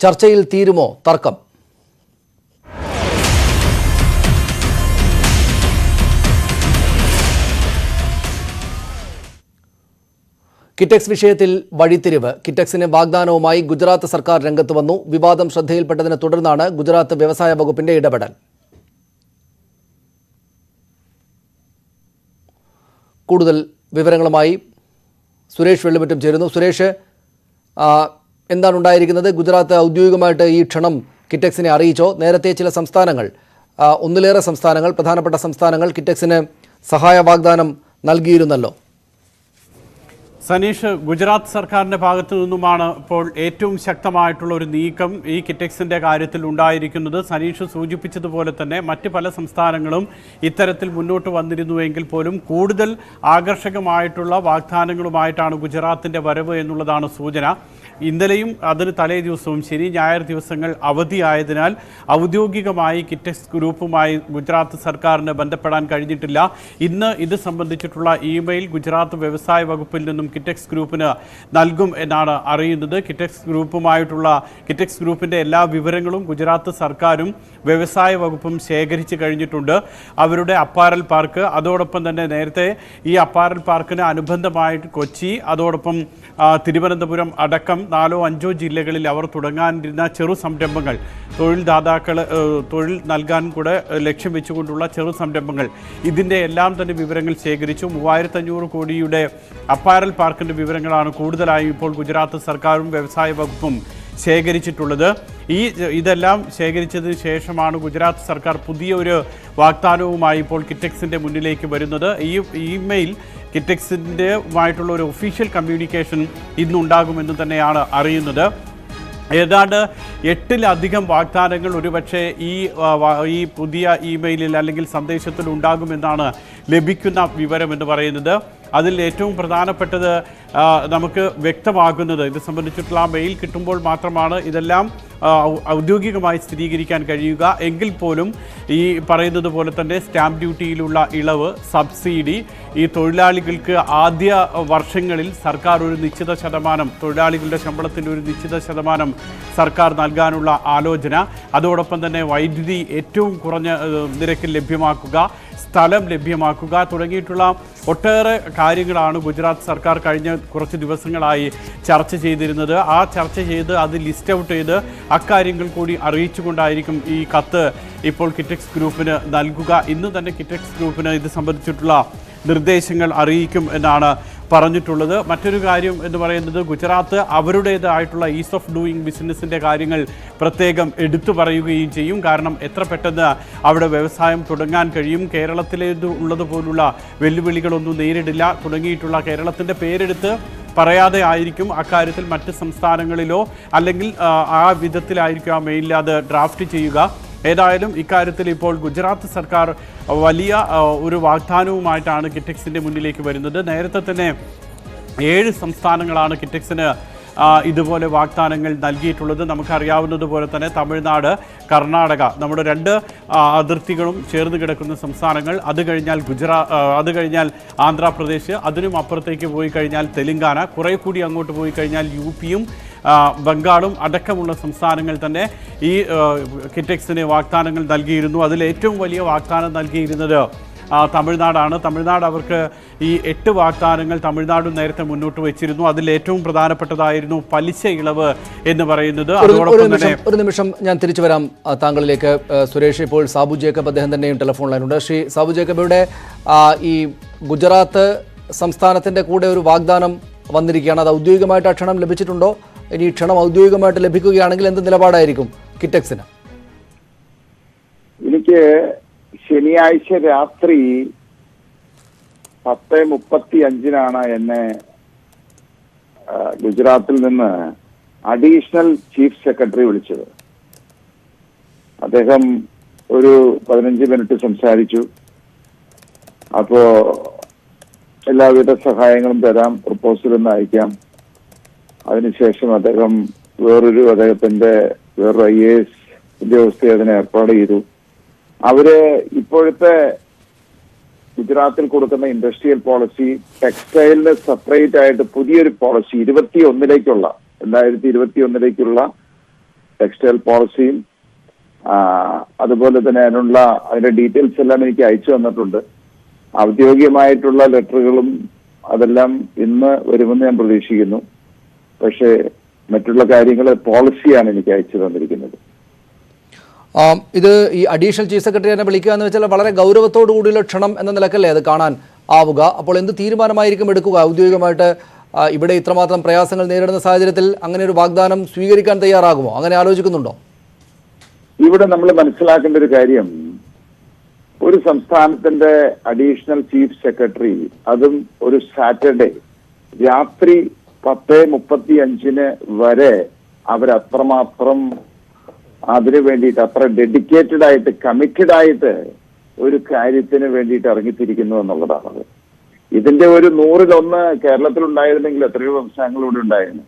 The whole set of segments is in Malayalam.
ചർച്ചയിൽ തീരുമോ തർക്കം? കിറ്റെക്സ് വിഷയത്തിൽ വഴിത്തിരിവ്. കിറ്റെക്സിന് വാഗ്ദാനവുമായി ഗുജറാത്ത് സർക്കാർ രംഗത്ത് വന്നു. വിവാദം ശ്രദ്ധയിൽപ്പെട്ടതിനെ തുടർന്നാണ് ഗുജറാത്ത് വ്യവസായ വകുപ്പിന്റെ ഇടപെടൽ. കൂടുതൽ വിവരങ്ങളുമായി സുരേഷ് വെള്ളിമുറ്റം ചേരുന്നു. സുരേഷ്, എന്താണ് ഉണ്ടായിരിക്കുന്നത്? ഗുജറാത്ത് ഔദ്യോഗികമായിട്ട് ഈ ക്ഷണം കിറ്റെക്സിനെ അറിയിച്ചോ? നേരത്തെ ചില സംസ്ഥാനങ്ങൾ, ഒന്നിലേറെ സംസ്ഥാനങ്ങൾ, പ്രധാനപ്പെട്ട സംസ്ഥാനങ്ങൾ കിറ്റെക്സിന് സഹായ വാഗ്ദാനം നൽകിയിരുന്നല്ലോ. സനീഷ്, ഗുജറാത്ത് സർക്കാരിൻ്റെ ഭാഗത്തു നിന്നുമാണ് ഇപ്പോൾ ഏറ്റവും ശക്തമായിട്ടുള്ള ഒരു നീക്കം ഈ കിറ്റെക്സിൻ്റെ കാര്യത്തിൽ ഉണ്ടായിരിക്കുന്നത്. സനീഷ് സൂചിപ്പിച്ചതുപോലെ തന്നെ മറ്റ് പല സംസ്ഥാനങ്ങളും ഇത്തരത്തിൽ മുന്നോട്ട് വന്നിരുന്നുവെങ്കിൽ പോലും കൂടുതൽ ആകർഷകമായിട്ടുള്ള വാഗ്ദാനങ്ങളുമായിട്ടാണ് ഗുജറാത്തിൻ്റെ വരവ് എന്നുള്ളതാണ് സൂചന. ഇന്നലെയും അതിന് തലേ ദിവസവും ശനി ഞായർ ദിവസങ്ങൾ അവധിയായതിനാൽ ഔദ്യോഗികമായി കിറ്റെക്സ് ഗ്രൂപ്പുമായി ഗുജറാത്ത് സർക്കാരിന് ബന്ധപ്പെടാൻ കഴിഞ്ഞിട്ടില്ല. ഇന്ന് ഇത് സംബന്ധിച്ചിട്ടുള്ള ഇമെയിൽ ഗുജറാത്ത് വ്യവസായ വകുപ്പിൽ നിന്നും കിറ്റെക്സ് ഗ്രൂപ്പിന് നൽകും എന്നാണ് അറിയുന്നത്. കിറ്റെക്സ് ഗ്രൂപ്പിൻ്റെ എല്ലാ വിവരങ്ങളും ഗുജറാത്ത് സർക്കാരും വ്യവസായ വകുപ്പും ശേഖരിച്ചു കഴിഞ്ഞിട്ടുണ്ട്. അവരുടെ അപ്പാരൽ പാർക്ക്, അതോടൊപ്പം തന്നെ നേരത്തെ ഈ അപ്പാരൽ പാർക്കിന് അനുബന്ധമായിട്ട് കൊച്ചി, അതോടൊപ്പം തിരുവനന്തപുരം അടക്കം 4-5 ജില്ലകളിൽ അവർ തുടങ്ങാനിരുന്ന ചെറു സംരംഭങ്ങൾ, തൊഴിൽ നൽകാൻ കൂടെ ലക്ഷ്യം വെച്ചുകൊണ്ടുള്ള ചെറു സംരംഭങ്ങൾ, ഇതിൻ്റെ എല്ലാം തന്നെ വിവരങ്ങൾ ശേഖരിച്ചു. 3500 കോടിയുടെ അപ്പാരൽ പാർക്കിൻ്റെ വിവരങ്ങളാണ് കൂടുതലായും ഇപ്പോൾ ഗുജറാത്ത് സർക്കാരും വ്യവസായ വകുപ്പും ശേഖരിച്ചിട്ടുള്ളത്. ഇതെല്ലാം ശേഖരിച്ചതിന് ശേഷമാണ് ഗുജറാത്ത് സർക്കാർ പുതിയ ഒരു വാഗ്ദാനവുമായി ഇപ്പോൾ കിറ്റെക്സിൻ്റെ മുന്നിലേക്ക് വരുന്നത്. ഈ ഇമെയിൽ കിറ്റെക്സിൻ്റെമായിട്ടുള്ള ഒരു ഒഫീഷ്യൽ കമ്മ്യൂണിക്കേഷൻ ഇന്നുണ്ടാകുമെന്ന് തന്നെയാണ് അറിയുന്നത്. ഏതാണ്ട് 8ലധികം വാഗ്ദാനങ്ങൾ ഒരുപക്ഷെ ഈ പുതിയ ഇമെയിലിൽ അല്ലെങ്കിൽ സന്ദേശത്തിൽ ഉണ്ടാകുമെന്നാണ് ലഭിക്കുന്ന വിവരമെന്ന് പറയുന്നത്. അതിൽ ഏറ്റവും പ്രധാനപ്പെട്ടത് നമുക്ക് വ്യക്തമാകുന്നത്, ഇത് സംബന്ധിച്ചിട്ടുള്ള മെയിൽ കിട്ടുമ്പോൾ മാത്രമാണ് ഇതെല്ലാം ഔദ്യോഗികമായി സ്ഥിരീകരിക്കാൻ കഴിയുക. എങ്കിൽ പോലും ഈ പറയുന്നത് പോലെ തന്നെ സ്റ്റാമ്പ് ഡ്യൂട്ടിയിലുള്ള ഇളവ്, സബ്സിഡി, ഈ തൊഴിലാളികൾക്ക് ആദ്യ വർഷങ്ങളിൽ സർക്കാർ ഒരു നിശ്ചിത ശതമാനം, തൊഴിലാളികളുടെ ശമ്പളത്തിൻ്റെ ഒരു നിശ്ചിത ശതമാനം സർക്കാർ നൽകാനുള്ള ആലോചന, അതോടൊപ്പം തന്നെ വൈദ്യുതി ഏറ്റവും കുറഞ്ഞ നിരക്കിൽ ലഭ്യമാക്കുക, സ്ഥലം ലഭ്യമാക്കുക തുടങ്ങിയിട്ടുള്ള ഒട്ടേറെ കാര്യങ്ങളാണ് ഗുജറാത്ത് സർക്കാർ കഴിഞ്ഞ കുറച്ച് ദിവസങ്ങളായി ചർച്ച ചെയ്തിരുന്നത്. ആ ചർച്ച ചെയ്ത് അത് ലിസ്റ്റ് ഔട്ട് ചെയ്ത് അക്കാര്യങ്ങൾ കൂടി അറിയിച്ചുകൊണ്ടായിരിക്കും ഈ കത്ത് ഇപ്പോൾ കിറ്റെക്സ് ഗ്രൂപ്പിന് നൽകുക. ഇന്ന് തന്നെ കിറ്റെക്സ് ഗ്രൂപ്പിന് ഇത് സംബന്ധിച്ചിട്ടുള്ള നിർദ്ദേശങ്ങൾ അറിയിക്കും എന്നാണ് പറഞ്ഞിട്ടുള്ളത്. മറ്റൊരു കാര്യം എന്ന് പറയുന്നത്, ഗുജറാത്ത് അവരുടേതായിട്ടുള്ള ഈസ് ഓഫ് ഡൂയിങ് ബിസിനസ്സിൻ്റെ കാര്യങ്ങൾ പ്രത്യേകം എടുത്തു പറയുകയും ചെയ്യും. കാരണം എത്ര പെട്ടെന്ന് അവിടെ വ്യവസായം തുടങ്ങാൻ കഴിയും, കേരളത്തിലേതുള്ളതുപോലുള്ള വെല്ലുവിളികളൊന്നും നേരിടില്ല തുടങ്ങിയിട്ടുള്ള കേരളത്തിൻ്റെ പേരെടുത്ത് പറയാതെ ആയിരിക്കും അക്കാര്യത്തിൽ മറ്റ് സംസ്ഥാനങ്ങളിലോ അല്ലെങ്കിൽ ആ വിധത്തിലായിരിക്കും ആ മെയിലിൽ അത് ഡ്രാഫ്റ്റ് ചെയ്യുക. ഏതായാലും ഇക്കാര്യത്തിൽ ഇപ്പോൾ ഗുജറാത്ത് സർക്കാർ വലിയ ഒരു വാഗ്ദാനവുമായിട്ടാണ് കിറ്റെക്സിൻ്റെ മുന്നിലേക്ക് വരുന്നത്. നേരത്തെ തന്നെ 7 സംസ്ഥാനങ്ങളാണ് കിറ്റെക്സിന് ഇതുപോലെ വാഗ്ദാനങ്ങൾ നൽകിയിട്ടുള്ളത്. നമുക്കറിയാവുന്നതുപോലെ തന്നെ തമിഴ്നാട്, കർണാടക, നമ്മുടെ 2 അതിർത്തികളും ചേർന്ന് കിടക്കുന്ന സംസ്ഥാനങ്ങൾ, അത് കഴിഞ്ഞാൽ ആന്ധ്രാപ്രദേശ്, അതിനും അപ്പുറത്തേക്ക് പോയി കഴിഞ്ഞാൽ തെലുങ്കാന, കുറേ കൂടി അങ്ങോട്ട് പോയി കഴിഞ്ഞാൽ യുപിയും ബംഗാളും അടക്കമുള്ള സംസ്ഥാനങ്ങൾ തന്നെ ഈ കിറ്റെക്സിന് വാഗ്ദാനങ്ങൾ നൽകിയിരുന്നു. അതിൽ ഏറ്റവും വലിയ വാഗ്ദാനം നൽകിയിരുന്നത് തമിഴ്നാടാണ്. തമിഴ്നാട് അവർക്ക് ഈ 8 വാഗ്ദാനങ്ങൾ തമിഴ്നാടും നേരത്തെ മുന്നോട്ട് വെച്ചിരുന്നു. അതിൽ ഏറ്റവും പ്രധാനപ്പെട്ടതായിരുന്നു പലിശ ഇളവ് എന്ന് പറയുന്നത്. ഒരു നിമിഷം ഞാൻ തിരിച്ചു വരാം താങ്കളിലേക്ക്. സുരേഷ്, ഇപ്പോൾ സാബു ജേക്കബ്, അദ്ദേഹം തന്നെയും ടെലിഫോൺ ലൈനുണ്ട്. ശ്രീ സാബു ജേക്കബ്, ഇവിടെ ഈ ഗുജറാത്ത് സംസ്ഥാനത്തിൻ്റെ കൂടെ ഒരു വാഗ്ദാനം വന്നിരിക്കുകയാണ്. അത് ഔദ്യോഗികമായിട്ട് ആ ക്ഷണം ലഭിച്ചിട്ടുണ്ടോ? ഇനി ക്ഷണം ഔദ്യോഗികമായിട്ട് ലഭിക്കുകയാണെങ്കിൽ എന്ത് നിലപാടായിരിക്കും കിറ്റെക്സിന്? എനിക്ക് ശനിയാഴ്ച രാത്രി 10:35 എന്നെ ഗുജറാത്തിൽ നിന്ന് അഡീഷണൽ ചീഫ് സെക്രട്ടറി വിളിച്ചത്. അദ്ദേഹം ഒരു 15 മിനിറ്റ് സംസാരിച്ചു. അപ്പോ എല്ലാവിധ സഹായങ്ങളും തരാം, പ്രപ്പോസൽ ഒന്ന് അയക്കാം. അതിനുശേഷം അദ്ദേഹം അദ്ദേഹത്തിന്റെ വേറൊരു IAS ഉദ്യോഗസ്ഥയെ അതിന് ഏർപ്പാട് ചെയ്തു. അവര് ഇപ്പോഴത്തെ ഗുജറാത്തിൽ കൊടുക്കുന്ന ഇൻഡസ്ട്രിയൽ പോളിസി, ടെക്സ്റ്റൈലിന് സെപ്പറേറ്റ് ആയിട്ട് പുതിയൊരു പോളിസി 2021 ടെക്സ്റ്റൈൽ പോളിസിയും അതുപോലെ തന്നെ അതിന്റെ ഡീറ്റെയിൽസ് എല്ലാം എനിക്ക് അയച്ചു തന്നിട്ടുണ്ട്. ഔദ്യോഗികമായിട്ടുള്ള ലെറ്ററുകളും അതെല്ലാം ഇന്ന് വരുമെന്ന് ഞാൻ പ്രതീക്ഷിക്കുന്നു. പക്ഷേ മറ്റുള്ള കാര്യങ്ങൾ പോളിസിയാണ് എനിക്ക് അയച്ചു തന്നിരിക്കുന്നത്. ഇത് ഈ അഡീഷണൽ ചീഫ് സെക്രട്ടറി എന്നെ വിളിക്കുക എന്ന് വെച്ചാൽ വളരെ ഗൗരവത്തോടു കൂടിയുള്ള ക്ഷണം എന്ന നിലക്കല്ലേ അത് കാണാൻ ആവുക. അപ്പോൾ എന്ത് തീരുമാനമായിരിക്കും എടുക്കുക? ഔദ്യോഗികമായിട്ട് ഇവിടെ ഇത്രമാത്രം പ്രയാസങ്ങൾ നേരിടുന്ന സാഹചര്യത്തിൽ അങ്ങനെ ഒരു വാഗ്ദാനം സ്വീകരിക്കാൻ തയ്യാറാകുമോ? അങ്ങനെ ആലോചിക്കുന്നുണ്ടോ? ഇവിടെ നമ്മൾ മനസ്സിലാക്കേണ്ട ഒരു കാര്യം, ഒരു സംസ്ഥാനത്തിന്റെ അഡീഷണൽ ചീഫ് സെക്രട്ടറി, അതും ഒരു സാറ്റർഡേ രാത്രി 10:35 വരെ അവരത്രമാത്രം അതിനു വേണ്ടിയിട്ട് അത്ര ഡെഡിക്കേറ്റഡ് ആയിട്ട് കമ്മിറ്റഡ് ആയിട്ട് ഒരു കാര്യത്തിന് വേണ്ടിയിട്ട് ഇറങ്ങിത്തിരിക്കുന്നു എന്നുള്ളതാണത്. ഇതിന്റെ ഒരു 100-1 കേരളത്തിൽ ഉണ്ടായിരുന്നെങ്കിൽ എത്രയോ സംസ്ഥാനങ്ങളിലൂടെ ഉണ്ടായിരുന്നു.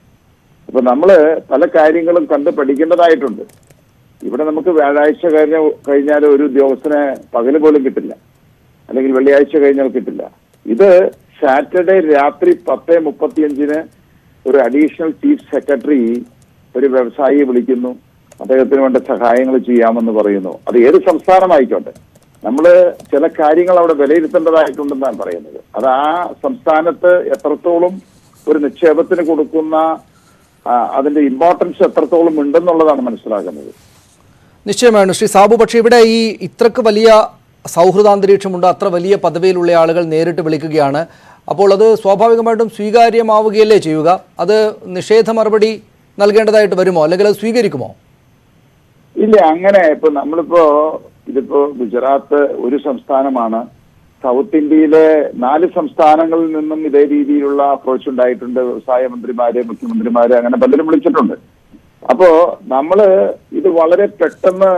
അപ്പൊ നമ്മള് പല കാര്യങ്ങളും കണ്ട് പഠിക്കേണ്ടതായിട്ടുണ്ട്. ഇവിടെ നമുക്ക് വ്യാഴാഴ്ച കഴിഞ്ഞാൽ ഒരു ഉദ്യോഗസ്ഥനെ പകല് പോലും കിട്ടില്ല, അല്ലെങ്കിൽ വെള്ളിയാഴ്ച കഴിഞ്ഞാൽ കിട്ടില്ല. ഇത് സാറ്റർഡേ രാത്രി 10:35 ഒരു അഡീഷണൽ ചീഫ് സെക്രട്ടറി ഒരു വ്യവസായിയെ വിളിക്കുന്നു, അദ്ദേഹത്തിന് വേണ്ട സഹായങ്ങൾ ചെയ്യാമെന്ന് പറയുന്നു. അത് ഏത് സംസ്ഥാനമായിക്കോട്ടെ, നമ്മൾ ചില കാര്യങ്ങൾ അവിടെ വിലയിരുത്തേണ്ടതായിട്ടുണ്ടെന്നാണ് പറയുന്നത്. അത് ആ സംസ്ഥാനത്ത് എത്രത്തോളം ഒരു നിക്ഷേപത്തിന് കൊടുക്കുന്ന അതിന്റെ ഇമ്പോർട്ടൻസ് എത്രത്തോളം ഉണ്ടെന്നുള്ളതാണ് മനസ്സിലാക്കുന്നത്. നിശ്ചയമാണ് ശ്രീ സാബു. പക്ഷേ ഇവിടെ ഈ ഇത്രക്ക് വലിയ സൗഹൃദാന്തരീക്ഷമുണ്ട്, അത്ര വലിയ പദവിയിലുള്ള ആളുകൾ നേരിട്ട് വിളിക്കുകയാണ്. അപ്പോൾ അത് സ്വാഭാവികമായിട്ടും സ്വീകാര്യമാവുകയല്ലേ ചെയ്യുക? അത് നിഷേധ മറുപടി നൽകേണ്ടതായിട്ട് വരുമോ, അല്ലെങ്കിൽ അത് സ്വീകരിക്കുമോ? ഇല്ല, അങ്ങനെ ഇതിപ്പോ ഗുജറാത്ത് ഒരു സംസ്ഥാനമാണ്. സൗത്ത് ഇന്ത്യയിലെ 4 സംസ്ഥാനങ്ങളിൽ നിന്നും ഇതേ രീതിയിലുള്ള അപ്രോച്ച് ഉണ്ടായിട്ടുണ്ട്. വ്യവസായ മന്ത്രിമാര്, മുഖ്യമന്ത്രിമാര്, അങ്ങനെ പലരും വിളിച്ചിട്ടുണ്ട്. അപ്പോ നമ്മള് ഇത് വളരെ പെട്ടെന്ന്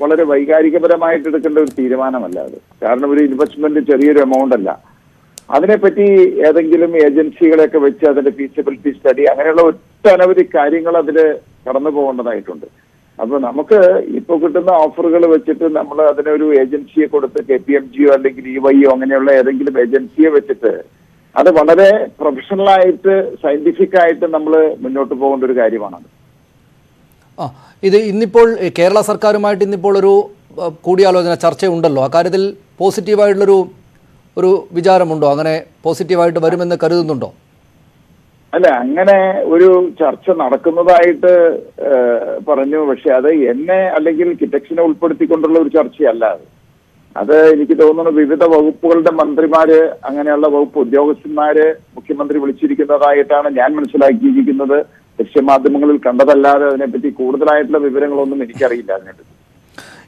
വളരെ വൈകാരികപരമായിട്ട് എടുക്കേണ്ട ഒരു തീരുമാനമല്ല അത്. കാരണം ഒരു ഇൻവെസ്റ്റ്മെന്റ് ചെറിയൊരു എമൗണ്ട് അല്ല. അതിനെപ്പറ്റി ഏതെങ്കിലും ഏജൻസികളെയൊക്കെ വെച്ച് അതിന്റെ ഫീസിബിലിറ്റി സ്റ്റഡി അങ്ങനെയുള്ള ഒട്ടനവധി കാര്യങ്ങൾ അതിൽ കടന്നു പോകേണ്ടതായിട്ടുണ്ട്. അപ്പൊ നമുക്ക് ഇപ്പൊ കിട്ടുന്ന ഓഫറുകൾ വെച്ചിട്ട് നമ്മൾ അതിനൊരു ഏജൻസിയെ കൊടുത്ത് KPMGയോ അല്ലെങ്കിൽ EYയോ അങ്ങനെയുള്ള ഏതെങ്കിലും ഏജൻസിയെ വെച്ചിട്ട് അത് വളരെ പ്രൊഫഷണലായിട്ട് സയന്റിഫിക് ആയിട്ട് നമ്മൾ മുന്നോട്ട് പോകേണ്ട ഒരു കാര്യമാണത്. ഇത് ഇന്നിപ്പോൾ കേരള സർക്കാരുമായിട്ട് ഇന്നിപ്പോൾ ഒരു കൂടിയാലോചന ചർച്ചയുണ്ടല്ലോ. അക്കാര്യത്തിൽ പോസിറ്റീവായിട്ടുള്ളൊരു വിചാരമുണ്ടോ? അങ്ങനെ പോസിറ്റീവായിട്ട് വരുമെന്ന് കരുതുന്നുണ്ടോ? അല്ല, അങ്ങനെ ഒരു ചർച്ച നടക്കുന്നതായിട്ട് പറഞ്ഞു. പക്ഷെ അത് എന്നെ അല്ലെങ്കിൽ കിറ്റക്സിനെ ഉൾപ്പെടുത്തിക്കൊണ്ടുള്ള ഒരു ചർച്ചയല്ല അത്. എനിക്ക് തോന്നുന്നു വിവിധ വകുപ്പുകളുടെ മന്ത്രിമാര്, അങ്ങനെയുള്ള വകുപ്പ് ഉദ്യോഗസ്ഥന്മാര് മുഖ്യമന്ത്രി വിളിച്ചിരിക്കുന്നതായിട്ടാണ് ഞാൻ മനസ്സിലാക്കിയിരിക്കുന്നത്. ദൃശ്യമാധ്യമങ്ങളിൽ കണ്ടതല്ലാതെ അതിനെപ്പറ്റി കൂടുതലായിട്ടുള്ള വിവരങ്ങളൊന്നും എനിക്കറിയില്ല അതിനെപ്പറ്റി.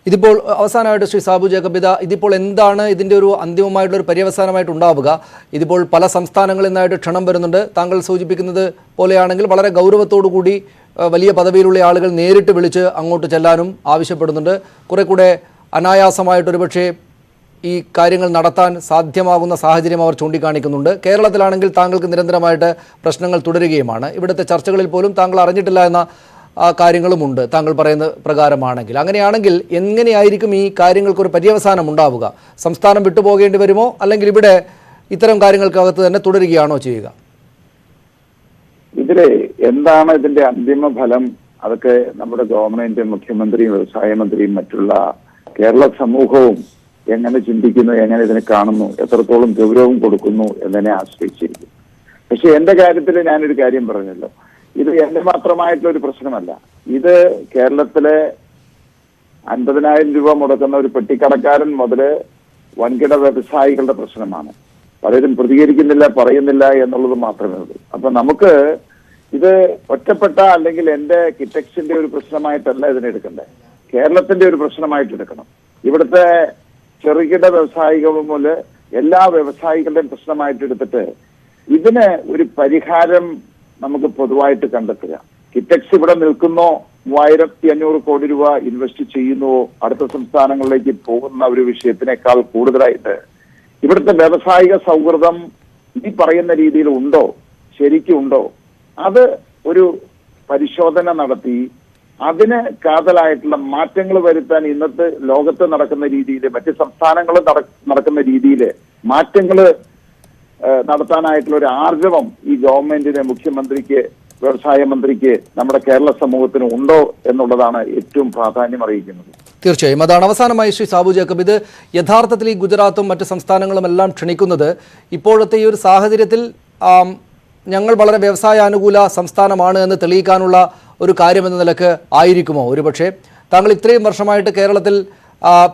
ഇതിപ്പോൾ അവസാനമായിട്ട് ശ്രീ സാബു ജേക്കബ്, ഇതിപ്പോൾ എന്താണ് ഇതിൻ്റെ ഒരു അന്തിമമായിട്ടുള്ളൊരു പര്യവസാനമായിട്ട് ഉണ്ടാവുക? ഇതിപ്പോൾ പല സംസ്ഥാനങ്ങളിൽ നിന്നായിട്ട് ക്ഷണം വരുന്നുണ്ട്. താങ്കൾ സൂചിപ്പിക്കുന്നത് പോലെയാണെങ്കിൽ വളരെ ഗൗരവത്തോടു കൂടി വലിയ പദവിയിലുള്ള ആളുകൾ നേരിട്ട് വിളിച്ച് അങ്ങോട്ട് ചെല്ലാനും ആവശ്യപ്പെടുന്നുണ്ട്. കുറെ കൂടെ അനായാസമായിട്ടൊരു പക്ഷേ ഈ കാര്യങ്ങൾ നടത്താൻ സാധ്യമാകുന്ന സാഹചര്യം അവർ ചൂണ്ടിക്കാണിക്കുന്നുണ്ട്. കേരളത്തിലാണെങ്കിൽ താങ്കൾക്ക് നിരന്തരമായിട്ട് പ്രശ്നങ്ങൾ തുടരുകയുമാണ്. ഇവിടുത്തെ ചർച്ചകളിൽ പോലും താങ്കൾ അറിഞ്ഞിട്ടില്ല എന്ന കാര്യങ്ങളുമുണ്ട് താങ്കൾ പറയുന്ന പ്രകാരമാണെങ്കിൽ. അങ്ങനെയാണെങ്കിൽ എങ്ങനെയായിരിക്കും ഈ കാര്യങ്ങൾക്കൊരു പര്യവസാനം ഉണ്ടാവുക? സംസ്ഥാനം വിട്ടുപോകേണ്ടി വരുമോ, അല്ലെങ്കിൽ ഇവിടെ ഇത്തരം കാര്യങ്ങൾക്കകത്ത് തന്നെ തുടരുകയാണോ ചെയ്യുക? ഇതിലെ എന്താണ് ഇതിന്റെ അന്തിമ ഫലം? അതൊക്കെ നമ്മുടെ ഗവൺമെന്റ്, മുഖ്യമന്ത്രിയും വ്യവസായ മന്ത്രിയും മറ്റുള്ള കേരള സമൂഹവും എങ്ങനെ ചിന്തിക്കുന്നു, എങ്ങനെ ഇതിനെ കാണുന്നു, എത്രത്തോളം ഗൗരവം കൊടുക്കുന്നു എന്നതിനെ ആശ്രയിച്ചിരിക്കും. പക്ഷെ എന്റെ കാര്യത്തിൽ ഞാനൊരു കാര്യം പറഞ്ഞല്ലോ, ഇത് എന്റെ മാത്രമായിട്ടുള്ള ഒരു പ്രശ്നമല്ല. ഇത് കേരളത്തിലെ 50,000 രൂപ മുടക്കുന്ന ഒരു പെട്ടിക്കടക്കാരൻ മുതല് വൻകിട വ്യവസായികളുടെ പ്രശ്നമാണ്. പലരും പ്രതികരിക്കുന്നില്ല, പറയുന്നില്ല എന്നുള്ളത് മാത്രമേ ഉള്ളൂ. അപ്പൊ നമുക്ക് ഇത് ഒറ്റപ്പെട്ട അല്ലെങ്കിൽ എന്റെ കിറ്റക്സിന്റെ ഒരു പ്രശ്നമായിട്ടല്ല ഇതിനെടുക്കണ്ടേ, കേരളത്തിന്റെ ഒരു പ്രശ്നമായിട്ട് എടുക്കണം. ഇവിടുത്തെ ചെറുകിട വ്യവസായികൾ മുതൽ എല്ലാ വ്യവസായികളുടെയും പ്രശ്നമായിട്ട് എടുത്തിട്ട് ഇതിന് ഒരു പരിഹാരം നമുക്ക് പൊതുവായിട്ട് കണ്ടെത്തുക. കിറ്റക്സ് ഇവിടെ നിൽക്കുന്നോ, 3500 കോടി രൂപ ഇൻവെസ്റ്റ് ചെയ്യുന്നുവോ, അടുത്ത സംസ്ഥാനങ്ങളിലേക്ക് പോകുന്ന ഒരു വിഷയത്തിനേക്കാൾ കൂടുതലായിട്ട് ഇവിടുത്തെ വ്യവസായിക സൗഹൃദം ഈ പറയുന്ന രീതിയിൽ ഉണ്ടോ, ശരിക്കും ഉണ്ടോ, അത് ഒരു പരിശോധന നടത്തി അതിന് കാതലായിട്ടുള്ള മാറ്റങ്ങൾ വരുത്താൻ ഇന്നത്തെ ലോകത്ത് നടക്കുന്ന രീതിയിൽ, മറ്റ് സംസ്ഥാനങ്ങൾ നടക്കുന്ന രീതിയിൽ മാറ്റങ്ങൾ നടത്താനായിട്ടുള്ള ഒരു ആർജവം ഈ ഗവൺമെന്റിന്, മുഖ്യമന്ത്രിക്ക് വ്യവസായ മന്ത്രിക്ക് നമ്മുടെ കേരള സമൂഹത്തിന് ഉണ്ടോ എന്നുള്ളതാണ് ഏറ്റവും പ്രാധാന്യം അറിയിക്കുന്നത്. തീർച്ചയായും അതാണ്. അവസാനമായി ശ്രീ സാബു ജേക്കബ്, ഇത് യഥാർത്ഥത്തിൽ ഈ ഗുജറാത്തും മറ്റ് സംസ്ഥാനങ്ങളും എല്ലാം ക്ഷണിക്കുന്നത് ഇപ്പോഴത്തെ ഈ ഒരു സാഹചര്യത്തിൽ ഞങ്ങൾ വളരെ വ്യവസായാനുകൂല സംസ്ഥാനമാണ് എന്ന് തെളിയിക്കാനുള്ള ഒരു കാര്യമെന്ന നിലക്ക് ആയിരിക്കുമോ? ഒരുപക്ഷെ താങ്കൾ ഇത്രയും വർഷമായിട്ട് കേരളത്തിൽ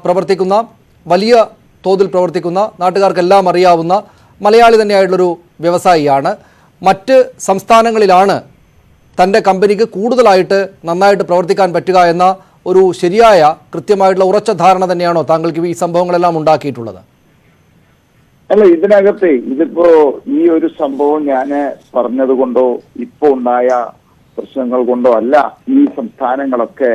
പ്രവർത്തിക്കുന്ന, വലിയ തോതിൽ പ്രവർത്തിക്കുന്ന, നാട്ടുകാർക്കെല്ലാം അറിയാവുന്ന മലയാളി തന്നെയായിട്ടുള്ളൊരു വ്യവസായിയാണ്. മറ്റ് സംസ്ഥാനങ്ങളിലാണ് തൻ്റെ കമ്പനിക്ക് കൂടുതലായിട്ട് നന്നായിട്ട് പ്രവർത്തിക്കാൻ പറ്റുക എന്ന ഒരു ശരിയായ, കൃത്യമായിട്ടുള്ള ഉറച്ച ധാരണ തന്നെയാണോ താങ്കൾക്ക് ഈ സംഭവങ്ങളെല്ലാം ഉണ്ടാക്കിയിട്ടുള്ളത്? അല്ല, ഇതിപ്പോ ഈ ഒരു സംഭവം ഞാൻ പറഞ്ഞതുകൊണ്ടോ ഇപ്പൊ ഉണ്ടായ പ്രശ്നങ്ങൾ കൊണ്ടോ അല്ല ഈ സംസ്ഥാനങ്ങളൊക്കെ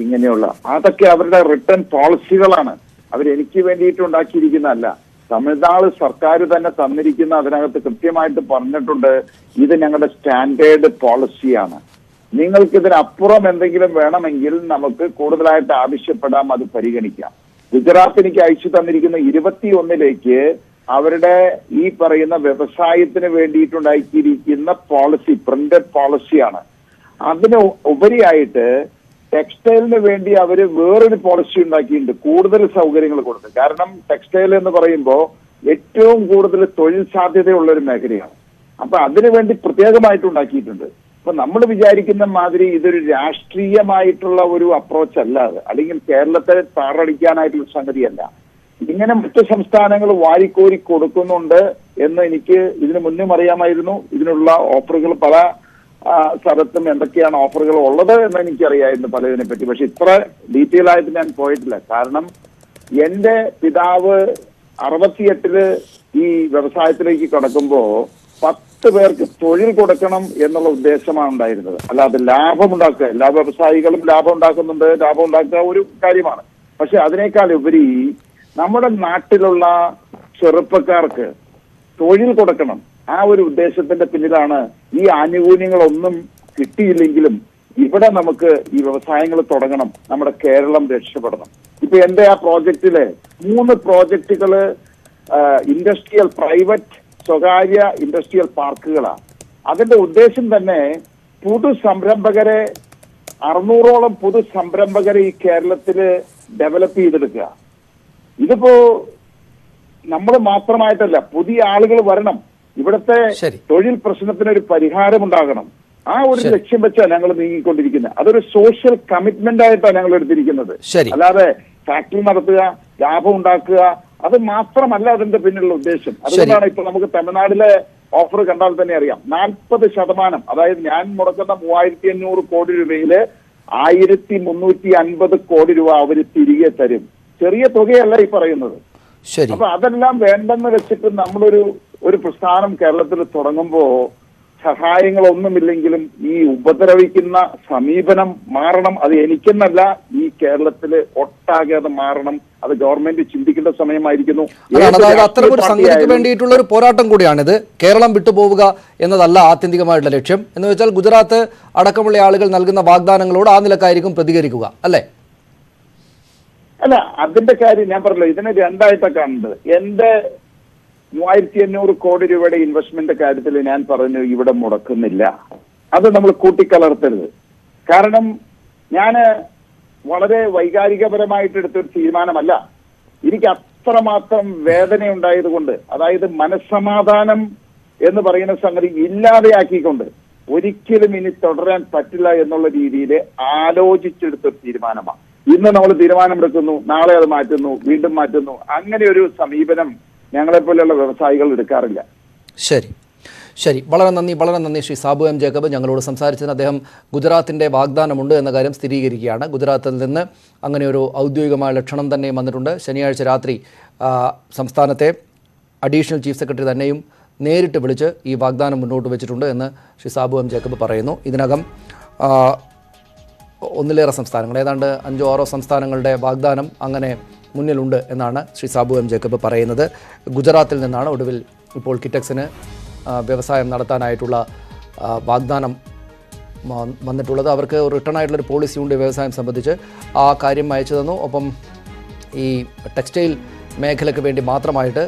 ഇങ്ങനെയുള്ള, അതൊക്കെ അവരുടെ റിട്ടേൺ പോളിസികളാണ്. അവരെനിക്ക് വേണ്ടിയിട്ട് ഉണ്ടാക്കിയിരിക്കുന്നതല്ല. തമിഴ്നാട് സർക്കാർ തന്നെ തന്നിരിക്കുന്ന, അതിനകത്ത് കൃത്യമായിട്ട് പറഞ്ഞിട്ടുണ്ട്, ഇത് ഞങ്ങളുടെ സ്റ്റാൻഡേർഡ് പോളിസിയാണ്. നിങ്ങൾക്ക് ഇതിനപ്പുറം എന്തെങ്കിലും വേണമെങ്കിൽ നമുക്ക് കൂടുതലായിട്ട് ആവശ്യപ്പെടാം, അത് പരിഗണിക്കാം. ഗുജറാത്ത് എനിക്ക് അയച്ചു തന്നിരിക്കുന്ന 21 അവരുടെ ഈ പറയുന്ന വ്യവസായത്തിന് വേണ്ടിയിട്ടുണ്ടാക്കിയിരിക്കുന്ന പോളിസി പ്രിന്റഡ് പോളിസിയാണ്. അതിന് ഉപരിയായിട്ട് ടെക്സ്റ്റൈലിന് വേണ്ടി അവർ വേറൊരു പോളിസി ഉണ്ടാക്കിയിട്ടുണ്ട്, കൂടുതൽ സൗകര്യങ്ങൾ കൊടുത്ത്. കാരണം ടെക്സ്റ്റൈൽ എന്ന് പറയുമ്പോൾ ഏറ്റവും കൂടുതൽ തൊഴിൽ സാധ്യതയുള്ള ഒരു മേഖലയാണ്. അപ്പൊ അതിനുവേണ്ടി പ്രത്യേകമായിട്ട് ഉണ്ടാക്കിയിട്ടുണ്ട്. അപ്പൊ നമ്മൾ വിചാരിക്കുന്ന മാതിരി ഇതൊരു രാഷ്ട്രീയമായിട്ടുള്ള ഒരു അപ്രോച്ച് അല്ല അത്, അല്ലെങ്കിൽ കേരളത്തെ താറടിക്കാനായിട്ടുള്ള സംഗതിയല്ല. ഇങ്ങനെ മറ്റു സംസ്ഥാനങ്ങൾ വാരിക്കോരി കൊടുക്കുന്നുണ്ട് എന്ന് എനിക്ക് ഇതിനു മുന്നും അറിയാമായിരുന്നു. ഇതിനുള്ള ഓഫറുകൾ പല സ്ഥലത്തും എന്തൊക്കെയാണ് ഓഫറുകൾ ഉള്ളത് എന്ന് എനിക്കറിയായിരുന്നു പലതിനെ പറ്റി. പക്ഷെ ഇത്ര ഡീറ്റെയിൽ ആയിട്ട് ഞാൻ പോയിട്ടില്ല. കാരണം എന്റെ പിതാവ് 68 ഈ വ്യവസായത്തിലേക്ക് കടക്കുമ്പോ 10 പേർക്ക് തൊഴിൽ കൊടുക്കണം എന്നുള്ള ഉദ്ദേശമാണ് ഉണ്ടായിരുന്നത്. അല്ലാതെ ലാഭം ഉണ്ടാക്കുക, എല്ലാ വ്യവസായികളും ലാഭം ഉണ്ടാക്കുന്നുണ്ട്, ലാഭം ഉണ്ടാക്കുക ഒരു കാര്യമാണ്. പക്ഷെ അതിനേക്കാൾ ഉപരി നമ്മുടെ നാട്ടിലുള്ള ചെറുപ്പക്കാർക്ക് തൊഴിൽ കൊടുക്കണം, ആ ഒരു ഉദ്ദേശത്തിന്റെ പിന്നിലാണ് ഈ ആനുകൂല്യങ്ങളൊന്നും കിട്ടിയില്ലെങ്കിലും ഇവിടെ നമുക്ക് ഈ വ്യവസായങ്ങൾ തുടങ്ങണം, നമ്മുടെ കേരളം രക്ഷപ്പെടണം. ഇപ്പൊ എന്റെ ആ പ്രോജക്റ്റില് 3 പ്രോജക്റ്റുകള് ഇൻഡസ്ട്രിയൽ പ്രൈവറ്റ് സ്വകാര്യ ഇൻഡസ്ട്രിയൽ പാർക്കുകളാണ്. അതിന്റെ ഉദ്ദേശം തന്നെ പുതു സംരംഭകരെ 600ഓളം പുതു സംരംഭകരെ ഈ കേരളത്തില് ഡെവലപ്പ് ചെയ്തെടുക്കുക. ഇതിപ്പോ നമ്മൾ മാത്രമായിട്ടല്ല, പുതിയ ആളുകൾ വരണം, ഇവിടുത്തെ തൊഴിൽ പ്രശ്നത്തിന് ഒരു പരിഹാരം ഉണ്ടാകണം. ആ ഒരു ലക്ഷ്യം വെച്ചാണ് ഞങ്ങൾ നീങ്ങിക്കൊണ്ടിരിക്കുന്നത്. അതൊരു സോഷ്യൽ കമ്മിറ്റ്മെന്റ് ആയിട്ടാണ് ഞങ്ങൾ എടുത്തിരിക്കുന്നത്. അല്ലാതെ ഫാക്ടറി നടത്തുക, ലാഭം ഉണ്ടാക്കുക, അത് മാത്രമല്ല അതിന്റെ പിന്നിലുള്ള ഉദ്ദേശം. അതുകൊണ്ടാണ് ഇപ്പൊ നമുക്ക് തമിഴ്നാട്ടിലെ ഓഫർ കണ്ടാൽ തന്നെ അറിയാം, 40%, അതായത് ഞാൻ മുടക്കുന്ന 3500 കോടി രൂപയില് 1350 കോടി രൂപ അവർ തിരികെ തരും. ചെറിയ തുകയല്ല ഈ പറയുന്നത്. അപ്പൊ അതെല്ലാം വേണ്ടെന്ന് വെച്ചിട്ട് നമ്മളൊരു പ്രസ്ഥാനം കേരളത്തിൽ തുടങ്ങുമ്പോ സഹായങ്ങളൊന്നുമില്ലെങ്കിലും ഈ ഉപദ്രവിക്കുന്ന സമീപനം മാറണം. അത് എനിക്കെന്നല്ല, ഈ കേരളത്തില് ഒട്ടാകെ അത് മാറണം. അത് ഗവൺമെന്റ് ചിന്തിക്കേണ്ട സമയമായിരിക്കുന്നു. അതായത് അത്തരം ഒരു സംഗതിക്ക് വേണ്ടിയിട്ടുള്ള ഒരു പോരാട്ടം കൂടിയാണിത്. കേരളം വിട്ടുപോവുക എന്നതല്ല ആത്യന്തികമായിട്ടുള്ള ലക്ഷ്യം. എന്ന് വെച്ചാൽ ഗുജറാത്ത് അടക്കമുള്ള ആളുകൾ നൽകുന്ന വാഗ്ദാനങ്ങളോട് ആ നിലക്കായിരിക്കും പ്രതികരിക്കുക, അല്ലേ? അല്ല, അതിന്റെ കാര്യം ഞാൻ പറഞ്ഞല്ലോ, ഇതിനെ രണ്ടായിട്ടാണ് കാണുന്നത്. എന്റെ 3500 കോടി രൂപയുടെ ഇൻവെസ്റ്റ്മെന്റ് കാര്യത്തിൽ ഞാൻ പറഞ്ഞു ഇവിടെ മുടക്കുന്നില്ല. അത് നമ്മൾ കൂട്ടിക്കലർത്തരുത്. കാരണം ഞാന് വളരെ വൈകാരികപരമായിട്ട് എടുത്തൊരു തീരുമാനമല്ല. എനിക്ക് അത്രമാത്രം വേദന ഉണ്ടായതുകൊണ്ട്, അതായത് മനസ്സമാധാനം എന്ന് പറയുന്ന സംഗതി ഇല്ലാതെയാക്കിക്കൊണ്ട് ഒരിക്കലും ഇനി തുടരാൻ പറ്റില്ല എന്നുള്ള രീതിയിൽ ആലോചിച്ചെടുത്തൊരു തീരുമാനമാണ്. ഇന്ന് നമ്മൾ തീരുമാനമെടുക്കുന്നു, നാളെ അത് മാറ്റുന്നു, വീണ്ടും മാറ്റുന്നു. അങ്ങനെ ഒരു സമീപനം ഞങ്ങളെപ്പോലെയുള്ള വ്യവസായികൾ എടുക്കാറില്ല. ശരി, വളരെ നന്ദി ശ്രീ സാബു എം ജേക്കബ് ഞങ്ങളോട് സംസാരിച്ചതിന്. അദ്ദേഹം ഗുജറാത്തിൻ്റെ വാഗ്ദാനമുണ്ട് എന്ന കാര്യം സ്ഥിരീകരിക്കുകയാണ്. ഗുജറാത്തിൽ നിന്ന് അങ്ങനെ ഒരു ഔദ്യോഗികമായ ലക്ഷണം തന്നെ വന്നിട്ടുണ്ട്. ശനിയാഴ്ച രാത്രി സംസ്ഥാനത്തെ അഡീഷണൽ ചീഫ് സെക്രട്ടറി തന്നെയും നേരിട്ട് വിളിച്ച് ഈ വാഗ്ദാനം മുന്നോട്ട് വെച്ചിട്ടുണ്ട് എന്ന് ശ്രീ സാബു എം ജേക്കബ് പറയുന്നു. ഇതിനകം 1-ലേറെ സംസ്ഥാനങ്ങൾ, ഏതാണ്ട് 5-6 സംസ്ഥാനങ്ങളുടെ വാഗ്ദാനം അങ്ങനെ മുന്നിലുണ്ട് എന്നാണ് ശ്രീ സാബു എം ജേക്കബ് പറയുന്നത്. ഗുജറാത്തിൽ നിന്നാണ് ഒടുവിൽ ഇപ്പോൾ കിറ്റക്സിന് വ്യവസായം നടത്താനായിട്ടുള്ള വാഗ്ദാനം വന്നിട്ടുള്ളത്. അവർക്ക് റിട്ടേൺ ആയിട്ടുള്ളൊരു പോളിസി ഉണ്ട് വ്യവസായം സംബന്ധിച്ച്. ആ കാര്യം അയച്ചു തന്നു. ഒപ്പം ഈ ടെക്സ്റ്റൈൽ മേഖലയ്ക്ക് വേണ്ടി മാത്രമായിട്ട്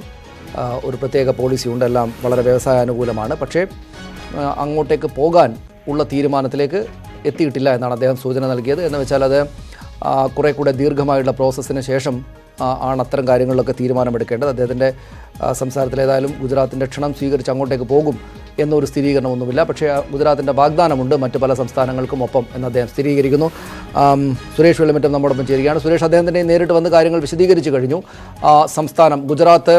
ഒരു പ്രത്യേക പോളിസി ഉണ്ട്. എല്ലാം വളരെ വ്യവസായാനുകൂലമാണ്. പക്ഷേ അങ്ങോട്ടേക്ക് പോകാൻ ഉള്ള തീരുമാനത്തിലേക്ക് എത്തിയിട്ടില്ല എന്നാണ് അദ്ദേഹം സൂചന നൽകിയത്. എന്ന് വെച്ചാൽ അത് കുറേ കൂടെ ദീർഘമായുള്ള പ്രോസസ്സിന് ശേഷം ആണ് അത്തരം കാര്യങ്ങളിലൊക്കെ തീരുമാനമെടുക്കേണ്ടത്. അദ്ദേഹത്തിൻ്റെ സംസാരത്തിൽ ഏതായാലും ഗുജറാത്തിൻ്റെ ക്ഷണം സ്വീകരിച്ച് അങ്ങോട്ടേക്ക് പോകും എന്നൊരു സ്ഥിരീകരണമൊന്നുമില്ല. പക്ഷേ ഗുജറാത്തിൻ്റെ വാഗ്ദാനമുണ്ട് മറ്റ് പല സംസ്ഥാനങ്ങൾക്കും ഒപ്പം എന്ന് അദ്ദേഹം സ്ഥിരീകരിക്കുന്നു. സുരേഷ് വെള്ളിമറ്റം നമ്മോടൊപ്പം ചേരുകയാണ്. സുരേഷ്, അദ്ദേഹം തന്നെ നേരിട്ട് വന്ന് കാര്യങ്ങൾ വിശദീകരിച്ച് കഴിഞ്ഞു. സംസ്ഥാനം ഗുജറാത്ത്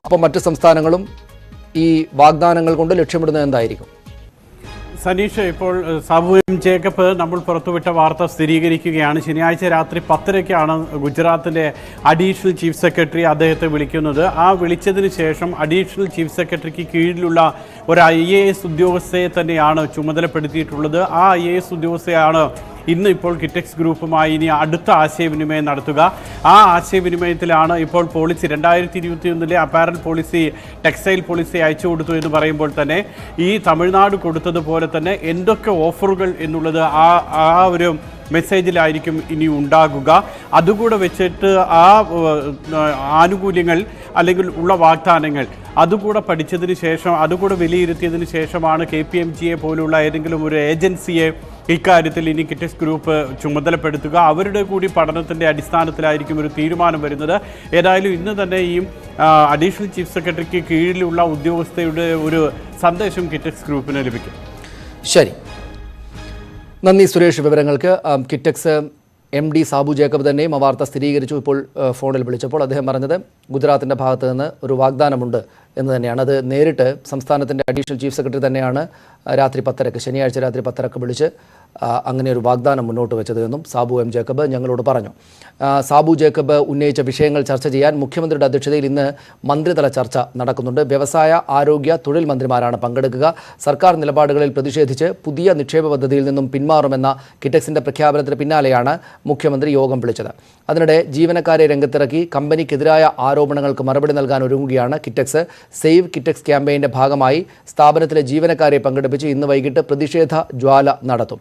അപ്പം മറ്റ് സംസ്ഥാനങ്ങളും ഈ വാഗ്ദാനങ്ങൾ കൊണ്ട് ലക്ഷ്യമിടുന്നത് എന്തായിരിക്കും? സനീഷ്, ഇപ്പോൾ സാബു എം ജേക്കബ് നമ്മൾ പുറത്തുവിട്ട വാർത്ത സ്ഥിരീകരിക്കുകയാണ്. ശനിയാഴ്ച രാത്രി 10:00-ക്കാണ് ഗുജറാത്തിൻ്റെ അഡീഷണൽ ചീഫ് സെക്രട്ടറി അദ്ദേഹത്തെ വിളിക്കുന്നത്. ആ വിളിച്ചതിന് ശേഷം അഡീഷണൽ ചീഫ് സെക്രട്ടറിക്ക് കീഴിലുള്ള ഒരു IAS ഉദ്യോഗസ്ഥയെ തന്നെയാണ് ചുമതലപ്പെടുത്തിയിട്ടുള്ളത്. ആ IAS ഉദ്യോഗസ്ഥയാണ് ഇന്ന് ഇപ്പോൾ കിറ്റെക്സ് ഗ്രൂപ്പുമായി ഇനി അടുത്ത ആശയവിനിമയം നടത്തുക. ആ ആശയവിനിമയത്തിലാണ് ഇപ്പോൾ policy 2021 apparel policy, textile policy അയച്ചു കൊടുത്തു എന്ന് പറയുമ്പോൾ തന്നെ ഈ തമിഴ്നാട് കൊടുത്തതുപോലെ തന്നെ എന്തൊക്കെ ഓഫറുകൾ എന്നുള്ളത് ആ ഒരു മെസ്സേജിലായിരിക്കും ഇനി ഉണ്ടാകുക. അതുകൂടെ വെച്ചിട്ട് ആ ആനുകൂല്യങ്ങൾ അല്ലെങ്കിൽ ഉള്ള വാഗ്ദാനങ്ങൾ അതുകൂടെ പഠിച്ചതിന് ശേഷം, അതുകൂടെ വിലയിരുത്തിയതിന് ശേഷമാണ് KPMG പോലുള്ള ഏതെങ്കിലും ഒരു ഏജൻസിയെ ഇക്കാര്യത്തിൽ ഇനി കിറ്റെക്സ് ഗ്രൂപ്പ് ചുമതലപ്പെടുത്തുക. അവരുടെ കൂടി പഠനത്തിൻ്റെ അടിസ്ഥാനത്തിലായിരിക്കും ഒരു തീരുമാനം വരുന്നത്. ഏതായാലും ഇന്ന് തന്നെ ഈ അഡീഷണൽ ചീഫ് സെക്രട്ടറിക്ക് കീഴിലുള്ള ഉദ്യോഗസ്ഥയുടെ ഒരു സന്ദേശം കിറ്റെക്സ് ഗ്രൂപ്പിന് ലഭിക്കും. ശരി, നന്ദി സുരേഷ് വിവരങ്ങൾക്ക്. കിറ്റെക്സ് MD സാബു ജേക്കബ് തന്നെയും ആ വാർത്ത സ്ഥിരീകരിച്ചു. ഇപ്പോൾ ഫോണിൽ വിളിച്ചപ്പോൾ അദ്ദേഹം പറഞ്ഞത് ഗുജറാത്തിൻ്റെ ഭാഗത്ത് നിന്ന് ഒരു വാഗ്ദാനമുണ്ട് എന്ന് തന്നെയാണ്. അത് നേരിട്ട് സംസ്ഥാനത്തിൻ്റെ അഡീഷണൽ ചീഫ് സെക്രട്ടറി തന്നെയാണ് രാത്രി 10:00-ക്ക്, ശനിയാഴ്ച രാത്രി 10:00-ക്ക് വിളിച്ച് അങ്ങനെ ഒരു വാഗ്ദാനം മുന്നോട്ട് വെച്ചത് എന്നും സാബു എം ജേക്കബ് ഞങ്ങളോട് പറഞ്ഞു. സാബു ജേക്കബ് ഉന്നയിച്ച വിഷയങ്ങൾ ചർച്ച ചെയ്യാൻ മുഖ്യമന്ത്രിയുടെ അധ്യക്ഷതയിൽ ഇന്ന് മന്ത്രിതല ചർച്ച നടക്കുന്നുണ്ട്. വ്യവസായ, ആരോഗ്യ, തൊഴിൽ മന്ത്രിമാരാണ് പങ്കെടുക്കുക. സർക്കാർ നിലപാടുകളിൽ പ്രതിഷേധിച്ച് പുതിയ നിക്ഷേപ പദ്ധതിയിൽ നിന്നും പിന്മാറുമെന്ന കിറ്റെക്സിൻ്റെ പ്രഖ്യാപനത്തിന് പിന്നാലെയാണ് മുഖ്യമന്ത്രി യോഗം വിളിച്ചത്. അതിനിടെ ജീവനക്കാരെ രംഗത്തിറക്കി കമ്പനിക്കെതിരായ ആരോപണങ്ങൾക്ക് മറുപടി നൽകാൻ ഒരുങ്ങുകയാണ് കിറ്റെക്സ്. സേവ് കിറ്റെക്സ് ക്യാമ്പയിൻ്റെ ഭാഗമായി സ്ഥാപനത്തിലെ ജീവനക്കാരെ പങ്കെടുപ്പിച്ച് ഇന്ന് വൈകിട്ട് പ്രതിഷേധ ജ്വാല നടത്തും.